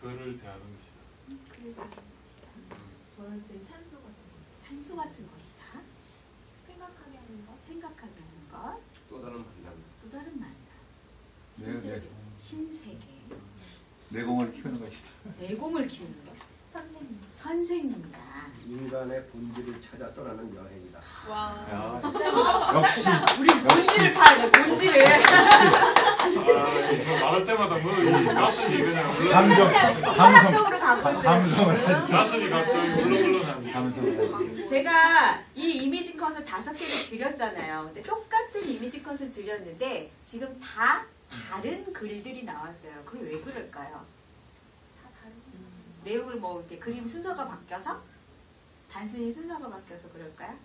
글을 대하는 것이다. 글을 대하는 것이다. 저는 산소 같은 것. 산소 같은 것이다. 생각하게 하는 것. 생각하게 하는 것. 또 다른 만남. 또 다른 만남. 네. 신세계. 내공을 키우는 것이다. 내공을 키우는 것. 선생님. 선생님이다. 인간의 본질을 찾아 떠나는 여행이다. 와. 역시 우리 본질을 파야 돼. 본질을. 이거 말할 때마다 뭐 가슴이 그냥 철학적으로 가고 있어요. 감성을 가슴이 갑자기 울렁울렁합니다. 감성을 제가 이 이미지 컷을 5개를 드렸잖아요. 근데 똑같은 이미지 컷을 드렸는데 지금 다 다른 글들이 나왔어요. 그게 왜 그럴까요? 다 다른 것. 내용을 뭐 이렇게 그림 순서가 바뀌어서? 단순히 순서가 바뀌어서 그럴까요?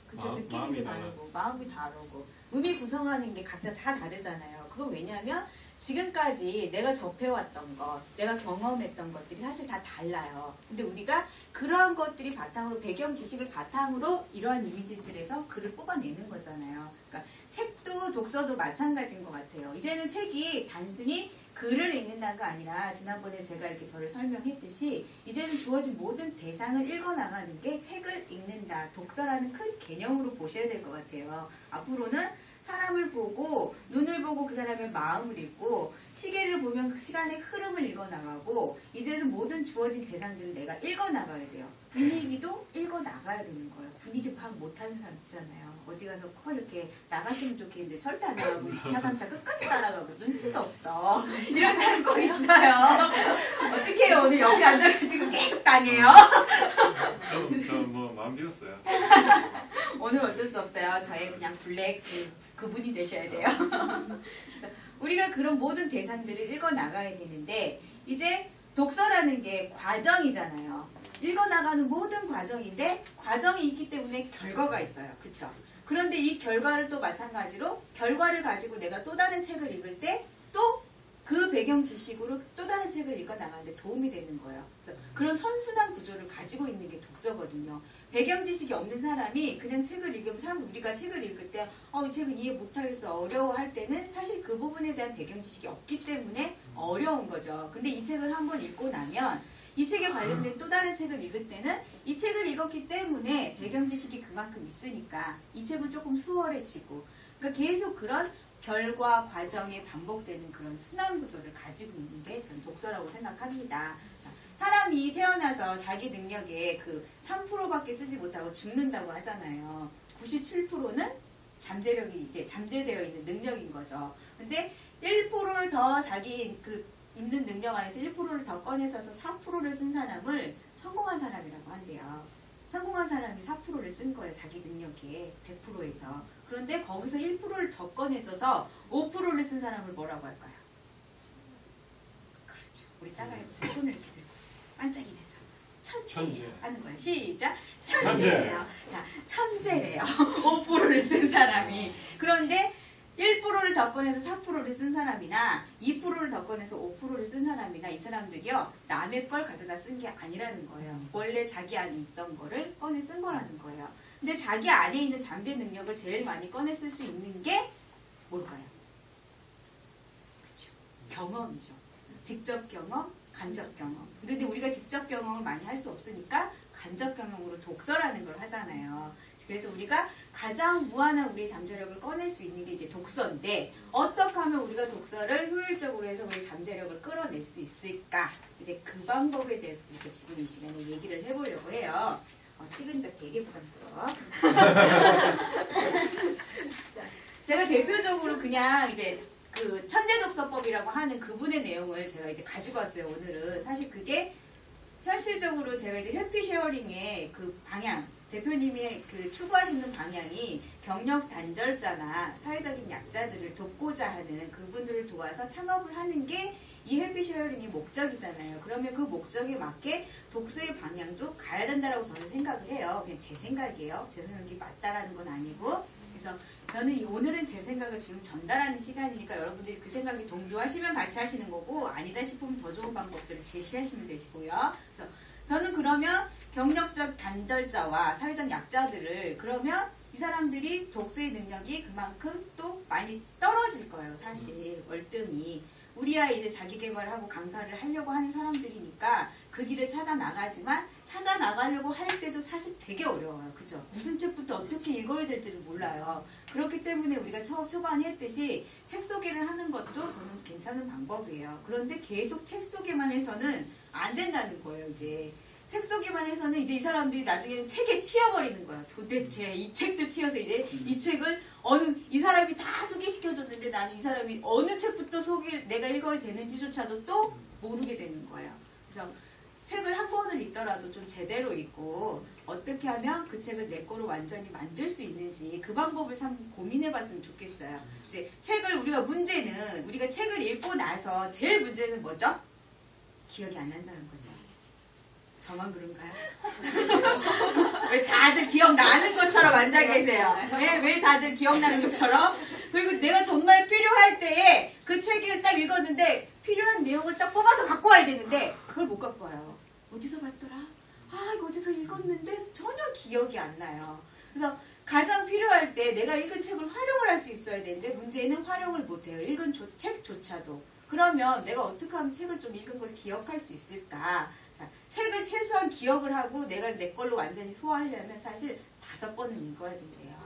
그쵸, 느끼는 게 다르고 마음이 다르고 의미 구성하는 게 각자 다 다르잖아요. 그건 왜냐하면 지금까지 내가 접해왔던 것, 내가 경험했던 것들이 사실 다 달라요. 근데 우리가 그러한 것들이 바탕으로, 배경 지식을 바탕으로 이러한 이미지들에서 글을 뽑아내는 거잖아요. 그러니까 책도 독서도 마찬가지인 것 같아요. 이제는 책이 단순히 글을 읽는다가 아니라 지난번에 제가 이렇게 저를 설명했듯이 이제는 주어진 모든 대상을 읽어나가는 게 책을 읽는다, 독서라는 큰 개념으로 보셔야 될 것 같아요. 앞으로는 사람을 보고 눈을 보고 그 사람의 마음을 읽고 시계를 보면 그 시간의 흐름을 읽어나가고 이제는 모든 주어진 대상들을 내가 읽어나가야 돼요. 분위기도 읽어나가야 되는 거예요. 분위기 파악 못하는 사람 있잖아요. 어디 가서 이렇게 나갔으면 좋겠는데 절대 안 나가고 2차, 3차 끝까지 따라가고 눈치도 없어. 이런 사람 꼭 있어요. 어떻게 해요? 오늘 옆에 앉아가지고 계속 당해요. 저 뭐 마음 비웠어요. 오늘 어쩔 수 없어요. 저의 그냥 블랙 그분이 되셔야 돼요. 그래서 우리가 그런 모든 대상들을 읽어나가야 되는데 이제 독서라는 게 과정이잖아요. 읽어나가는 모든 과정인데 과정이 있기 때문에 결과가 있어요. 그쵸? 그런데 이 결과를 또 마찬가지로 결과를 가지고 내가 또 다른 책을 읽을 때 또 그 배경 지식으로 또 다른 책을 읽어나가는데 도움이 되는 거예요. 그래서 그런 선순환 구조를 가지고 있는 게 독서거든요. 배경 지식이 없는 사람이 그냥 책을 읽으면 참 우리가 책을 읽을 때 이 책은 이해 못하겠어 어려워할 때는 사실 그 부분에 대한 배경 지식이 없기 때문에 어려운 거죠. 근데 이 책을 한번 읽고 나면 이 책에 관련된 또 다른 책을 읽을 때는 이 책을 읽었기 때문에 배경 지식이 그만큼 있으니까 이 책은 조금 수월해지고 그러니까 계속 그런 결과 과정에 반복되는 그런 순환 구조를 가지고 있는 게 저는 독서라고 생각합니다. 자, 사람이 태어나서 자기 능력의 그 3%밖에 쓰지 못하고 죽는다고 하잖아요. 97%는 잠재력이 이제 잠재되어 있는 능력인 거죠. 근데 1%를 더 자기 그 있는 능력 안에서 1%를 더 꺼내서서 4%를 쓴 사람을 성공한 사람이라고 한대요. 성공한 사람이 4%를 쓴 거예요. 자기 능력의 100%에서. 그런데 거기서 1%를 더 꺼내서서 5%를 쓴 사람을 뭐라고 할까요? 그렇죠. 우리 따라해보세요. 손을 이렇게 들고 반짝이면서 천재 하는 거예요. 시작. 천재예요. 자, 천재래요. 5%를 쓴 사람이. 그런데 1%를 더 꺼내서 4%를 쓴 사람이나 2%를 더 꺼내서 5%를 쓴 사람이나 이 사람들이요. 남의 걸 가져다 쓴 게 아니라는 거예요. 원래 자기 안에 있던 거를 꺼내 쓴 거라는 거예요. 근데 자기 안에 있는 잠재 능력을 제일 많이 꺼내 쓸 수 있는 게 뭘까요? 그렇죠. 경험이죠. 직접 경험, 간접 경험. 근데 우리가 직접 경험을 많이 할 수 없으니까 간접 경험으로 독서라는 걸 하잖아요. 그래서 우리가 가장 무한한 우리의 잠재력을 꺼낼 수 있는 게 이제 독서인데 어떻게 하면 우리가 독서를 효율적으로 해서 우리의 잠재력을 끌어낼 수 있을까? 이제 그 방법에 대해서 우리가 지금 이 시간에 얘기를 해보려고 해요. 찍으니까 되게 부담스러워. 제가 대표적으로 그냥 이제 그 천재독서법이라고 하는 그분의 내용을 제가 이제 가지고 왔어요. 오늘은 사실 그게 현실적으로 제가 이제 회피 쉐어링의 그 방향, 대표님이 그 추구하시는 방향이 경력 단절자나 사회적인 약자들을 돕고자 하는 그분들을 도와서 창업을 하는 게 이 회피 쉐어링의 목적이잖아요. 그러면 그 목적에 맞게 독서의 방향도 가야 된다고 저는 생각을 해요. 그냥 제 생각이에요. 제 생각이 맞다라는 건 아니고. 그래서 저는 오늘은 제 생각을 지금 전달하는 시간이니까 여러분들이 그 생각이 동조하시면 같이 하시는 거고 아니다 싶으면 더 좋은 방법들을 제시하시면 되시고요. 그래서 저는 그러면 경력적 단절자와 사회적 약자들을 그러면 이 사람들이 독서의 능력이 그만큼 또 많이 떨어질 거예요. 사실 월등히. 우리야 이제 자기 개발하고 강사를 하려고 하는 사람들이니까 그 길을 찾아 나가지만 찾아 나가려고 할 때도 사실 되게 어려워요. 그죠? 무슨 책부터 어떻게 읽어야 될지를 몰라요. 그렇기 때문에 우리가 초반에 했듯이 책 소개를 하는 것도 저는 괜찮은 방법이에요. 그런데 계속 책 소개만 해서는 안 된다는 거예요. 이제 책 소개만 해서는 이제 이 사람들이 나중에는 책에 치여버리는 거야. 도대체 이 책도 치여서 이제 이 책을 이 사람이 다 소개시켜줬는데 나는 이 사람이 어느 책부터 내가 읽어야 되는지조차도 또 모르게 되는 거예요. 그래서 책을 한 권을 읽더라도 좀 제대로 읽고 어떻게 하면 그 책을 내 거로 완전히 만들 수 있는지 그 방법을 참 고민해봤으면 좋겠어요. 이제 문제는 우리가 책을 읽고 나서 제일 문제는 뭐죠? 기억이 안 난다는 거죠. 저만 그런가요? 왜 다들 기억나는 것처럼 앉아 계세요? 왜 다들 기억나는 것처럼? 그리고 내가 정말 필요할 때에 그 책을 딱 읽었는데 필요한 내용을 딱 뽑아서 갖고 와야 되는데 그걸 못 갖고 와요. 어디서 봤더라? 이거 어디서 읽었는데 전혀 기억이 안 나요. 그래서 가장 필요할 때 내가 읽은 책을 활용을 할 수 있어야 되는데 문제는 활용을 못해요. 읽은 책조차도. 그러면 내가 어떻게 하면 책을 좀 읽은 걸 기억할 수 있을까? 자, 책을 최소한 기억을 하고 내가 내 걸로 완전히 소화하려면 사실 5번은 읽어야 된대요.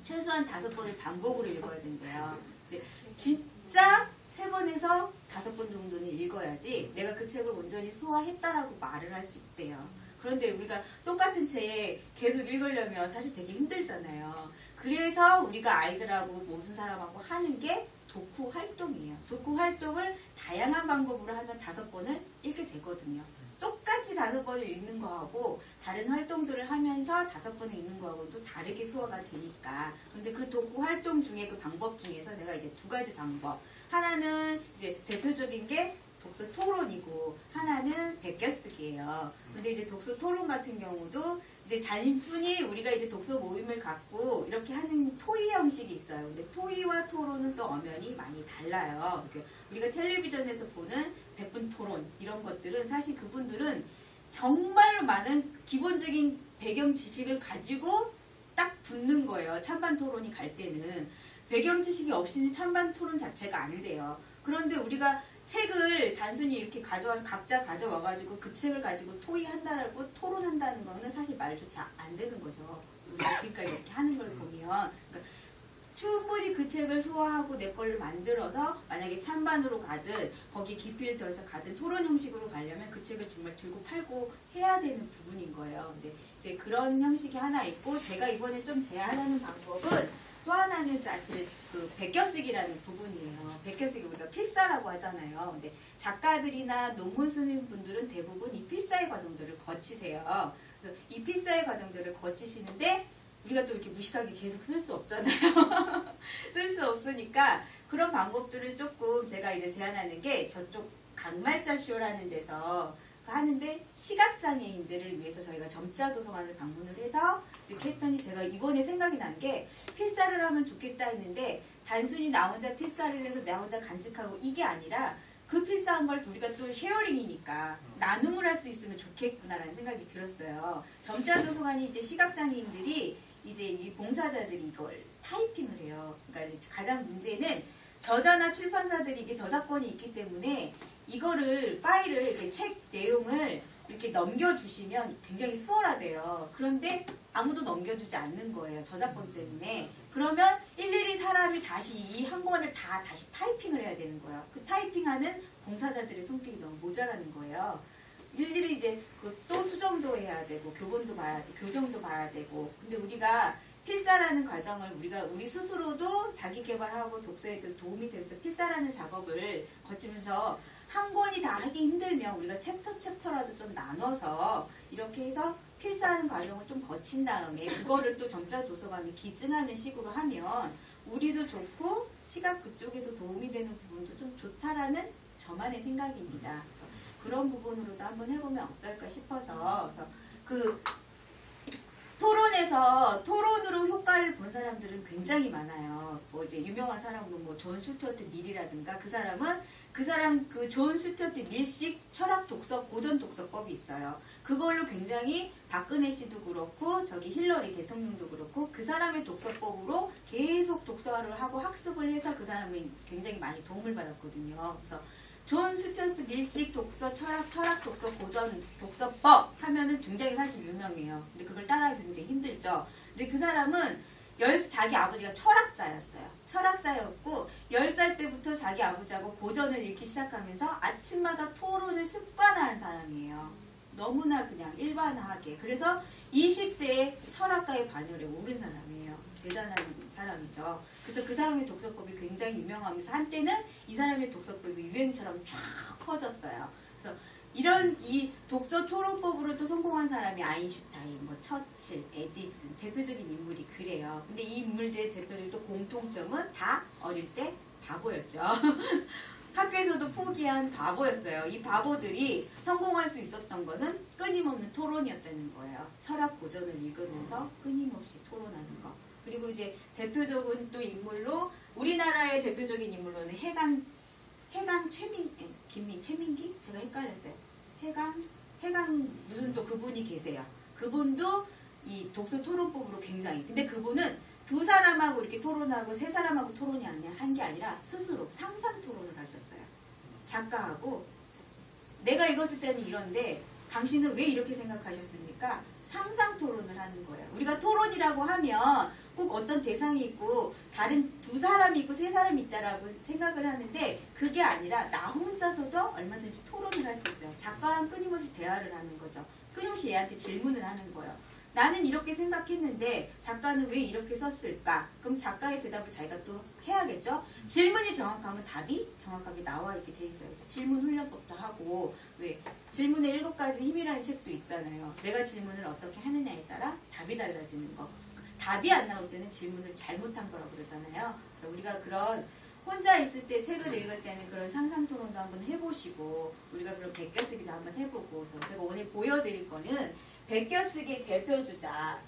최소한 5번을 반복으로 읽어야 된대요. 근데 진짜 3번에서 5번 정도는 읽어야지 내가 그 책을 온전히 소화했다라고 말을 할 수 있대요. 그런데 우리가 똑같은 책 계속 읽으려면 사실 되게 힘들잖아요. 그래서 우리가 아이들하고 모든 사람하고 하는 게 독후 활동이에요. 독후 활동을 다양한 방법으로 하면 5번을 읽게 되거든요. 똑같이 5번을 읽는 거하고 다른 활동들을 하면서 5번을 읽는 거하고 또 다르게 소화가 되니까. 근데 그 독후 활동 중에 그 방법 중에서 제가 이제 2가지 방법. 하나는 이제 대표적인 게 독서 토론이고 하나는 베껴쓰기예요. 근데 이제 독서 토론 같은 경우도 이제 단순히 우리가 이제 독서 모임을 갖고 이렇게 하는 토의 형식이 있어요. 근데 토의와 토론은 또 엄연히 많이 달라요. 우리가 텔레비전에서 보는 100분 토론 이런 것들은 사실 그분들은 정말 많은 기본적인 배경 지식을 가지고 딱 붙는 거예요. 찬반 토론이 갈 때는. 배경 지식이 없이는 찬반 토론 자체가 안 돼요. 그런데 우리가 책을 단순히 이렇게 가져와서 각자 가져와가지고 그 책을 가지고 토의한다라고 토론한다는 거는 사실 말조차 안 되는 거죠. 우리가 지금까지 이렇게 하는 걸 보면. 그러니까 충분히 그 책을 소화하고 내 걸로 만들어서 만약에 찬반으로 가든 거기 깊이를 더해서 가든 토론 형식으로 가려면 그 책을 정말 들고 팔고 해야 되는 부분인 거예요. 근데 이제 그런 형식이 하나 있고 제가 이번에 좀 제안하는 방법은 또 하나는 사실 그 베껴쓰기라는 부분이에요. 베껴쓰기 우리가 필사라고 하잖아요. 근데 작가들이나 논문 쓰는 분들은 대부분 이 필사의 과정들을 거치세요. 그래서 이 필사의 과정들을 거치시는데 우리가 또 이렇게 무식하게 계속 쓸 수 없잖아요. 쓸 수 없으니까 그런 방법들을 조금 제가 이제 제안하는 게 저쪽 강말자 쇼라는 데서 하는데 시각장애인들을 위해서 저희가 점자도서관을 방문을 해서 이렇게 했더니 제가 이번에 생각이 난 게 필사를 하면 좋겠다 했는데 단순히 나 혼자 필사를 해서 나 혼자 간직하고 이게 아니라 그 필사한 걸 우리가 또 쉐어링이니까 나눔을 할 수 있으면 좋겠구나라는 생각이 들었어요. 점자도서관이 이제 시각장애인들이 이제 이 봉사자들이 이걸 타이핑을 해요. 그러니까 가장 문제는 저자나 출판사들이 이게 저작권이 있기 때문에 이거를 파일을 이렇게 책 내용을 이렇게 넘겨주시면 굉장히 수월하대요. 그런데 아무도 넘겨주지 않는 거예요. 저작권 때문에. 그러면 일일이 사람이 다시 이 한 권을 다시 타이핑을 해야 되는 거예요. 그 타이핑하는 봉사자들의 손길이 너무 모자라는 거예요. 일일이 이제 또 수정도 해야 되고 교본도 봐야 돼, 교정도 봐야 되고. 근데 우리가 필사라는 과정을 우리 스스로도 자기 개발하고 독서에 도움이 되면서 필사라는 작업을 거치면서 한 권이 다 하기 힘들면 우리가 챕터라도 좀 나눠서 이렇게 해서 필사하는 과정을 좀 거친 다음에 그거를 또 점자도서관에 기증하는 식으로 하면 우리도 좋고 시각 그쪽에도 도움이 되는 부분도 좀 좋다라는 저만의 생각입니다. 그래서 그런 부분으로도 한번 해보면 어떨까 싶어서 그래서 토론으로 효과를 본 사람들은 굉장히 많아요. 뭐 이제 유명한 사람은 뭐 존 스튜어트 밀이라든가 그 사람 그 존 스튜어트 밀식 철학 독서 고전 독서법이 있어요. 그걸로 굉장히 박근혜 씨도 그렇고 저기 힐러리 대통령도 그렇고 그 사람의 독서법으로 계속 독서를 하고 학습을 해서 그 사람이 굉장히 많이 도움을 받았거든요. 그래서 존 스튜어트 밀식 독서 철학 독서 고전 독서법 하면은 굉장히 사실 유명해요. 근데 그걸 따라하기 굉장히 힘들죠. 근데 그 사람은 자기 아버지가 철학자였어요. 철학자였고 10살 때부터 자기 아버지하고 고전을 읽기 시작하면서 아침마다 토론을 습관화한 사람이에요. 너무나 그냥 일반화하게. 그래서 20대에 철학가의 반열에 오른 사람이에요. 대단한 사람이죠. 그래서 그 사람의 독서법이 굉장히 유명하면서 한때는 이 사람의 독서법이 유행처럼 쫙 퍼졌어요. 그래서 이런 이 독서 토론법으로 또 성공한 사람이 아인슈타인, 뭐 처칠, 에디슨 대표적인 인물이 그래요. 근데 이 인물들의 대표적인 또 공통점은 다 어릴 때 바보였죠. 학교에서도 포기한 바보였어요. 이 바보들이 성공할 수 있었던 거는 끊임없는 토론이었다는 거예요. 철학 고전을 읽으면서 끊임없이 토론하는 거. 그리고 이제 대표적인 또 인물로 우리나라의 대표적인 인물로는 해강 최민기? 제가 헷갈렸어요. 해강 무슨 또 그분이 계세요. 그분도 이 독서 토론법으로 굉장히. 근데 그분은 두 사람하고 이렇게 토론하고 세 사람하고 토론이 한 게 아니라 스스로 상상 토론을 하셨어요. 작가하고 내가 읽었을 때는 이런데 당신은 왜 이렇게 생각하셨습니까? 상상 토론을 하는 거예요. 우리가 토론이라고 하면 꼭 어떤 대상이 있고 다른 두 사람이 있고 세 사람이 있다라고 생각을 하는데 그게 아니라 나 혼자서도 얼마든지 토론을 할 수 있어요. 작가랑 끊임없이 대화를 하는 거죠. 끊임없이 얘한테 질문을 하는 거예요. 나는 이렇게 생각했는데 작가는 왜 이렇게 썼을까? 그럼 작가의 대답을 자기가 또 해야겠죠? 질문이 정확하면 답이 정확하게 나와 있게 돼 있어요. 질문 훈련법도 하고 왜 질문의 7가지 힘이라는 책도 있잖아요. 내가 질문을 어떻게 하느냐에 따라 답이 달라지는 거. 답이 안 나올 때는 질문을 잘못한 거라고 그러잖아요. 그래서 우리가 그런 혼자 있을 때 책을 읽을 때는 그런 상상 토론도 한번 해보시고 우리가 그런 베껴쓰기도 한번 해보고 그래서 제가 오늘 보여드릴 거는 베껴쓰기 대표주자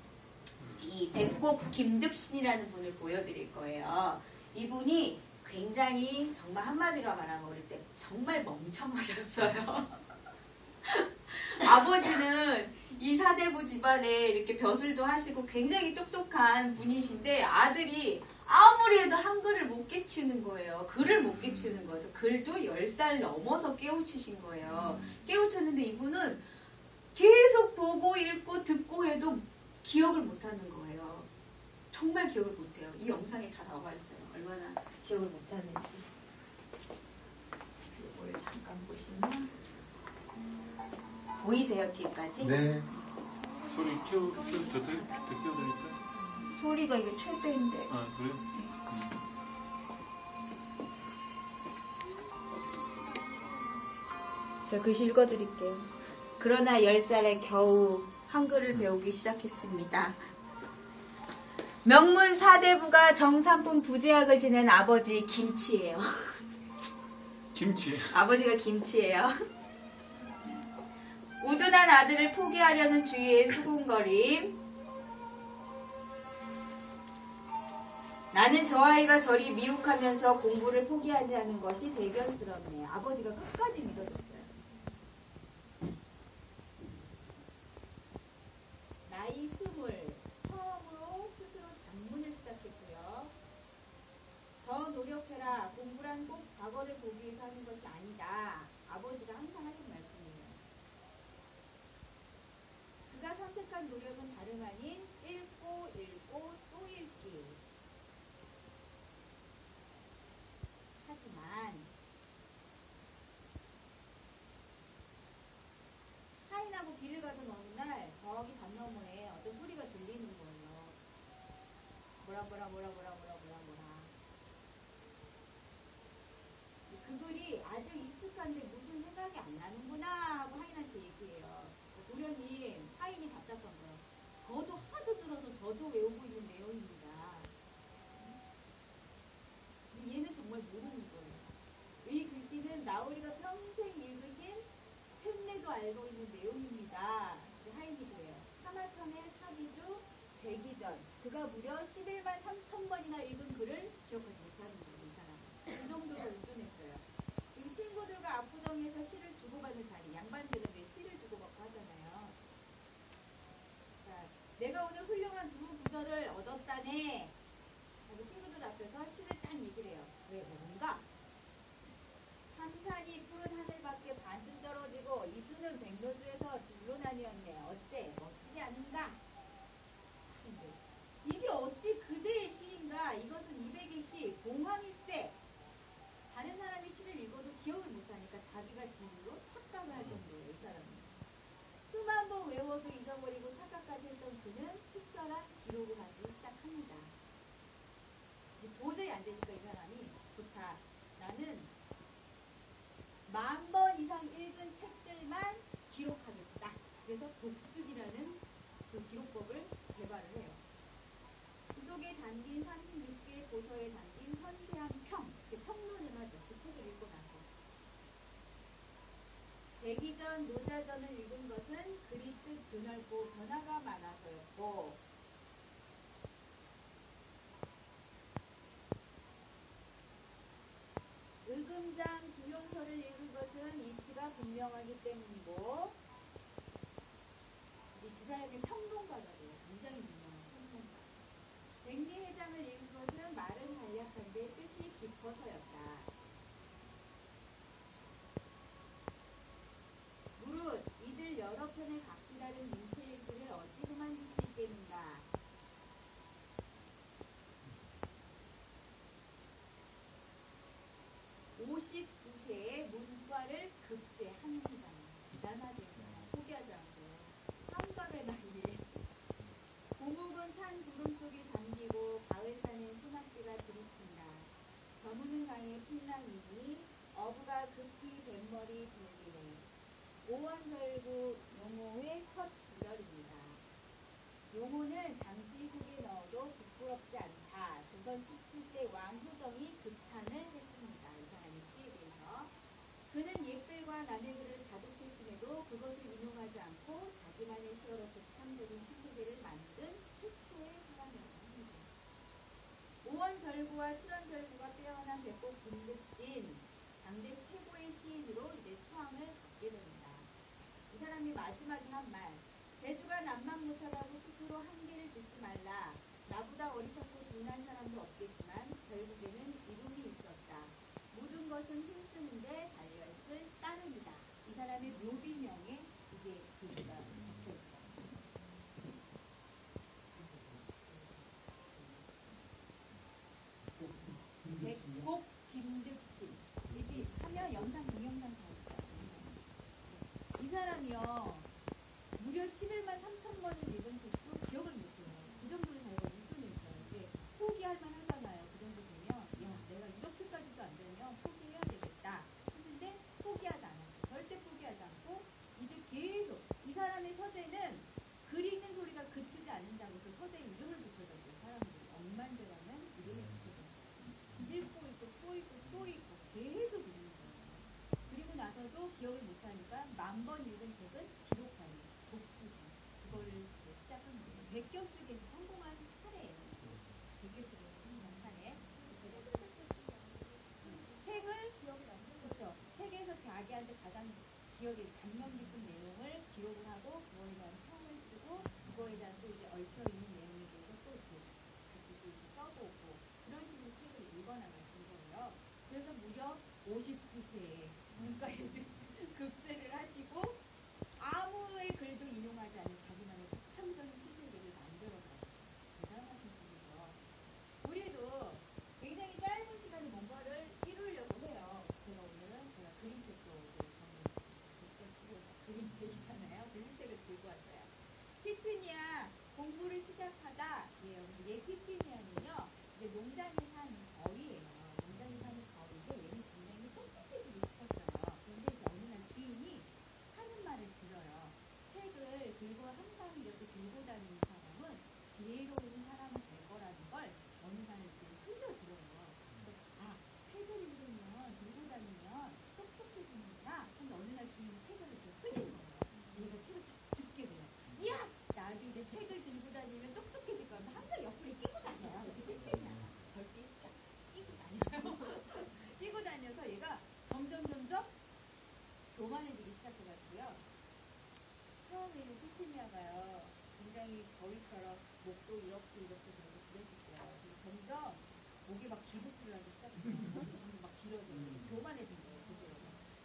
이 백복 김득신이라는 분을 보여드릴 거예요. 이분이 굉장히 정말 한마디로 말하면 어릴 때 정말 멍청하셨어요. 아버지는 이 사대부 집안에 이렇게 벼슬도 하시고 굉장히 똑똑한 분이신데 아들이 아무리 해도 한글을 못 깨치는 거예요. 글을 못 깨치는 거죠. 글도 10살 넘어서 깨우치신 거예요. 깨우쳤는데 이분은 계속 보고 읽고 듣고 해도 기억을 못하는 거예요. 정말 기억을 못해요. 이 영상에 다 나와 있어요. 얼마나 기억을 못하는지. 이걸 잠깐 보시면 보이세요? 뒤까지? 네. 소리 더 키워드릴까요? 소리가 이게 최대인데. 아 그래요? 제가 글씨 읽어드릴게요. 그러나 10살에 겨우 한글을 배우기 시작했습니다. 명문 사대부가 정삼품 부제학을 지낸 아버지 김치예요. 김치. 아버지가 김치예요. 우둔한 아들을 포기하려는 주위의 수군거림. 나는 저 아이가 저리 미혹하면서 공부를 포기하지 않은 것이 대견스럽네요. 아버지가 끝까지 믿어줬어요. 나이 20, 처음으로 스스로 작문을 시작했고요. 더 노력해라. 공부란 꼭 과거를 보기 위해서 하는 것이 아니다. 아버지가 항상 하신 말씀이에요. 그가 선택한 노력은 다름 아닌 읽고 또 읽기. 하지만 하인하고 길을 가던 어느 날 저기 담 너머에 어떤 소리가 들리는 거예요. 뭐라. 그 글이 아주 익숙한데 무슨 생각이 안 나는구나 하고 하인한테 얘기해요. 도련님, 하인이 답답한 거예요. 저도 하도 들어서 저도 외우고 있는 내용입니다. 얘는 정말 모르는 거예요. 이 글귀는 나우리가 평생 읽으신 샘내도 알고 있는 내용입니다. 하인이 그래요. 하마천의 사기주 그가 무려 11만 3천 번이나 읽은 글을 기억하지 못하는 거예요. 이 사람. 그 정도로 우둔했어요. 지금 친구들과 압구정에서 시를 주고받는 자리, 양반들은 왜 시를 주고받고 하잖아요. 자, 내가 오늘 훌륭한 두 구절을 얻었다네. 하고 친구들 앞에서 시를 딱 얘기를 해요. 왜 뭔가? 산산이 푸른 하늘밖에 반쯤 떨어지고 이수는 백로주에서 둘로 나뉘었네. 어때? 멋지지 않은가? 이게 어찌 그대의 시인가? 이것은 이백의 시, 공황일세. 다른 사람이 시를 읽어도 기억을 못하니까 자기가 진으로 착각을 할 정도예요. 이 사람은. 수만 번 외워도 잊어버리고 착각까지 했던 그는 특별한 기록을 하기 시작합니다. 도저히 안 되니까 이 사람이 좋다. 나는 10,000번 이상 읽은 책들만 기록하겠다. 그래서 독수기라는 그 기록법을 개발을 해요. 그 속에 담긴 36개의 고서에 담긴 선세한 평, 평론을 하죠. 그 책을 읽고 나서. 대기전, 노자전을 읽은 것은 그리 뜻 드넓고 변화가 많아서였고, 의금장, 주용서를 읽은 것은 이치가 분명하기 때문이고, 이 두 사람이 평론가가 돼요. 굉장히 유명한 평론가. 백리해장을 읽은 것은 말은 간략한데 뜻이 깊어서였다. 무릇 이들 여러 편의 각기 다른 문체의 글을 어찌 그만둘 수 있겠는가. (59세에) 문과를 급제합니다. 대단하죠. 포기하지 않고 한밤의 나이에 고묵은 산 구름 속에 잠기고 가을산엔 소낙비가 들이친다. 저무는 강에 풍랑이니 어부가 급히 뱃머리 돌리네. 오원절구 용호의 첫 구절입니다. 용호는 당시 속에 넣어도 부끄럽지 않다. 조선 17대 왕 효정이 극찬을 했습니다. 이 사람의 시에 대해서. 그는 옛글과 남의 글을 다독했음에도 그것을 인용하지 않고 자기만의 시어로 독창적인 시세계를 만든 최초의 사람이라고 합니다. 오원절구와 칠원절구가 빼어난 백곡 김득신, 당대 최고의 시인으로 이제 수왕을 받게 됩니다. 이 사람이 마지막에 한 말, 재주가 남만 못하다고 스스로 한계를 짓지 말라. 나보다 어리석고 둔한 사람도 없겠지만 결국에는 이름이 있었다. 모든 것은 힘쓰는데 달려있을 따름이다. 이 사람의 묘비명에 이게 글씨가 적혀있어요. 백곡 김득신. 이게 하면 영상 동영상 다 있어요. 이 사람이요. 무려 11만 3천 번을 읽은 책도 기억을 못해요. 그 정도로 자기가 우둔했어요. 이게 포기할 만 하잖아요. 그 정도 되면 야 내가 이렇게까지도 안 되면 포기해야 되겠다. 했는데 포기하지 않았어요. 절대 포기하지 않고 이제 계속 이 사람의 서재는 글 읽는 소리가 그치지 않는다고 해서 서재에 이름을 붙여줬어요. 사람들이 억만대라는 이름을 붙여줬어요. 읽고 있고 또 읽고 또 읽고 계속 읽는 거예요. 그리고 나서도 기억을 못하니까 10,000번 읽은 책을 기록하는 독수기. 그거를 시작한 거예요. 베껴 쓰기에서 성공한 사례예요. 베껴 쓰기에서 성공한 사례. 책을 그렇죠. 책에서 자기한테 가장 기억에 감명 깊은 내용을 기록을 하고 그거에 대한 평을 쓰고 그거에 대한 또 이제 얽혀 있는 내용에 대해서 또 이렇게 써보고 그런 식으로 책을 읽어나가신 거예요. 그래서 무려 59세에 문과에 급제를 하시고 아무의 글도 인용하지 않는 자기만의 독창적인 시세계를 만들어가요. 대단하신 분이죠. 우리도 굉장히 짧은 시간에 뭔가를 이루려고 해요. 제가 오늘은 제가 그림책도 그림책이잖아요. 그림책을 들고 왔어요. 피트니아 공부를 시작하다 얘 피트니아는요 이제 농장에 사는 거위예요. 농장에 사는 거위인데 얘는 굉장히 똥꼬집이 교만해지기 시작해가지고요. 처음에는 피치니아가요 굉장히 거위처럼 목도 이렇게 되고 그랬었어요. 그리고 점점 목이 막 기부스를 하기 시작해요. 점점 막 길어져요. 교만해진 거예요. 그죠?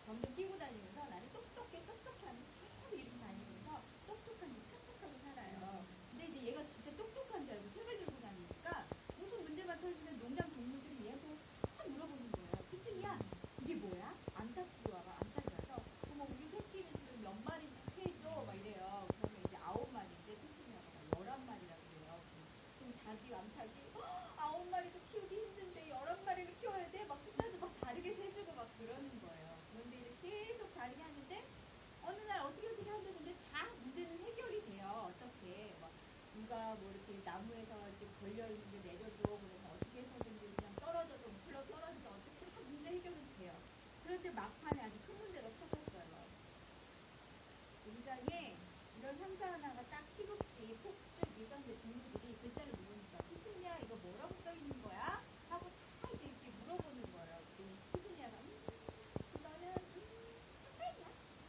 점점 끼고 다니면서 나는 똑똑해 하면 계속 이렇게 다니면서 똑똑한지 착착하게 살아요. 근데 이제 얘가 진짜 똑똑한 줄 알고 책을 들고 다니니까 무슨 문제만 터지면 농장 동물들이 얘한테 막 물어보는 거예요. 피치니아 이게 뭐야? 안타키로 와가 안타키라서 어머 우리 새끼는 지금 몇 마리 해줘 막 이래요. 그러면 이제 9마리인데 피치니아가 11마리라고 그래요. 그럼 자기 암탉이 9마리도 키우기 힘든데 11마리를 키워야 돼? 막 숫자도 막 다르게 세주고 막 그러는 거예요. 그런데 이제 계속 다르게 하는데 어느 날 어떻게 하는데 다 문제는 해결이 돼요. 어떻게 막 누가 뭐 이렇게 나무에서 이렇게 걸려있는데 내려줘 그래서 어떻게 해서든지 그냥 떨어져도 물러 떨어져도 어떻게 다 문제 해결은 돼요. 그럴 때 막판에 아주 큰 문제가 터졌어요. 농장에 이런 상자 하나가 딱 시급지, 폭죽, 일반대 동물들이 글자를 모르니까 피치니아 이거 뭐라고 써있는 거야? 하고 다 이제 이렇게 물어보는 거예요. 그랬더니 피치니아가 이거는 석탄이야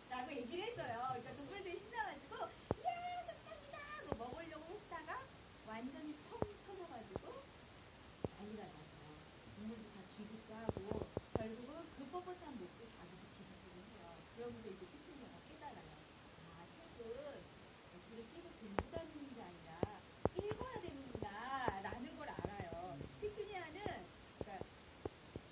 라고 얘기를 해줘요. 그러니까 동물들이 신나가지고 야 석탄이다 하고 먹으려고 했다가 완전히 펑 터져가지고 난리가 났어요. 동물도 다 기부스하고 결국은 그 뻣뻣한 목도 자기도 기부스를 해요. 그러면서 이제 피치니아가 깨달아요. 아 책은 귀를 끼고 들고 다니는 게 아니라 읽어야 되는구나 라는 걸 알아요. 피치니아는 그러니까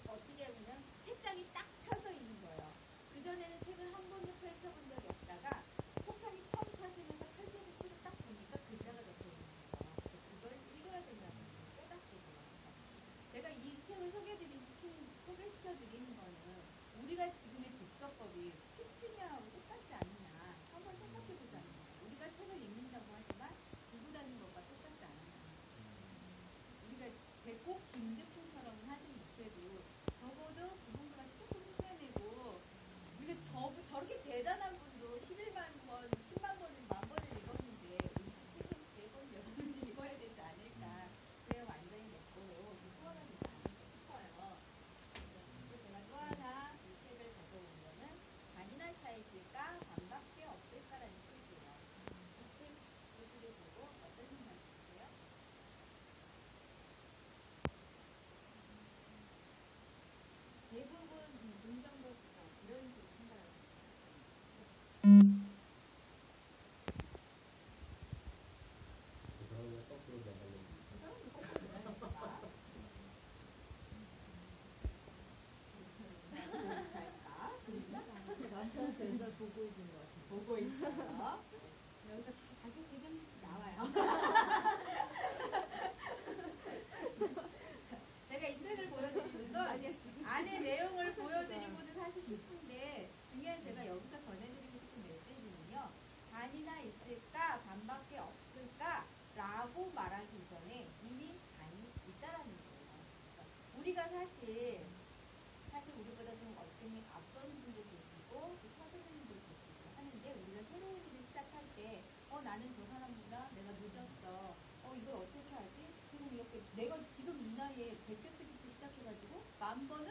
어떻게 보면 책장이 딱 펴져 있는 거예요. 그전에는 책을 한 번도 펼쳐본 적이 없다가 폭탄이 펑 터지면서 펼쳐진 책을 딱 보니까 글자가 적혀 있는 거예요. 그걸 읽어야 된다는 걸 깨닫게 돼요. 제가 이 책을 소개시켜드리는 거는 우리가 지금의 독서법이 피치니아하고 똑같지 않느냐 한번 생각해보자는 거예요. 우리가 책을 읽는다고 하지만 들고 다니는 것과 똑같지 않느냐. 우리가 꼭 김득순처럼 하지 못해도 적어도 그분과 조금 흉내내고 우리가 저렇게 대단한 분도 11만 번, 10만 번을 만 번을 읽었는데 우리가 책을 3번, 4번은 읽어야 되지 않을까. 그래야 완전히 내 거로 소화가 되지 않을까 싶어요. 그래서 제가 또 하나 이 책을 가져온 거는 잔인한 차일까 반밖에 없을까라는 책이에요. 이책 소식을 보고 어떤 생각 드세요? 대부분 긍정적이다 이런 식으로 생각을 해요. 그 사람을 거꾸로 나가는 그 사람이 꼭 그러니까 남편 맨날 보고 있는 것 같아요. 보고 있어요. 여기서 자기 대변이 나와요. 제가 이 책을 보여드리는 건 안의 내용을 보여드리고는 사실 싶은데 중요한 제가 여기서 전해드리고 싶은 메시지는요. 반이나 있을까 반밖에 없을까 라고 말하기 전에 이미 반이 있다라는 거예요. 그러니까 우리가 사실 우리보다 좀 어떤 앞서는 분도 계시고 또 서두르는 분도 계시고 하는데 우리가 새로운 일을 시작할 때 나는 저 사람보다 내가 늦었어. 이걸 어떻게 하지? 지금 이렇게 내가 지금 이 나이에 베껴 쓰기부터 시작해가지고 10,000번을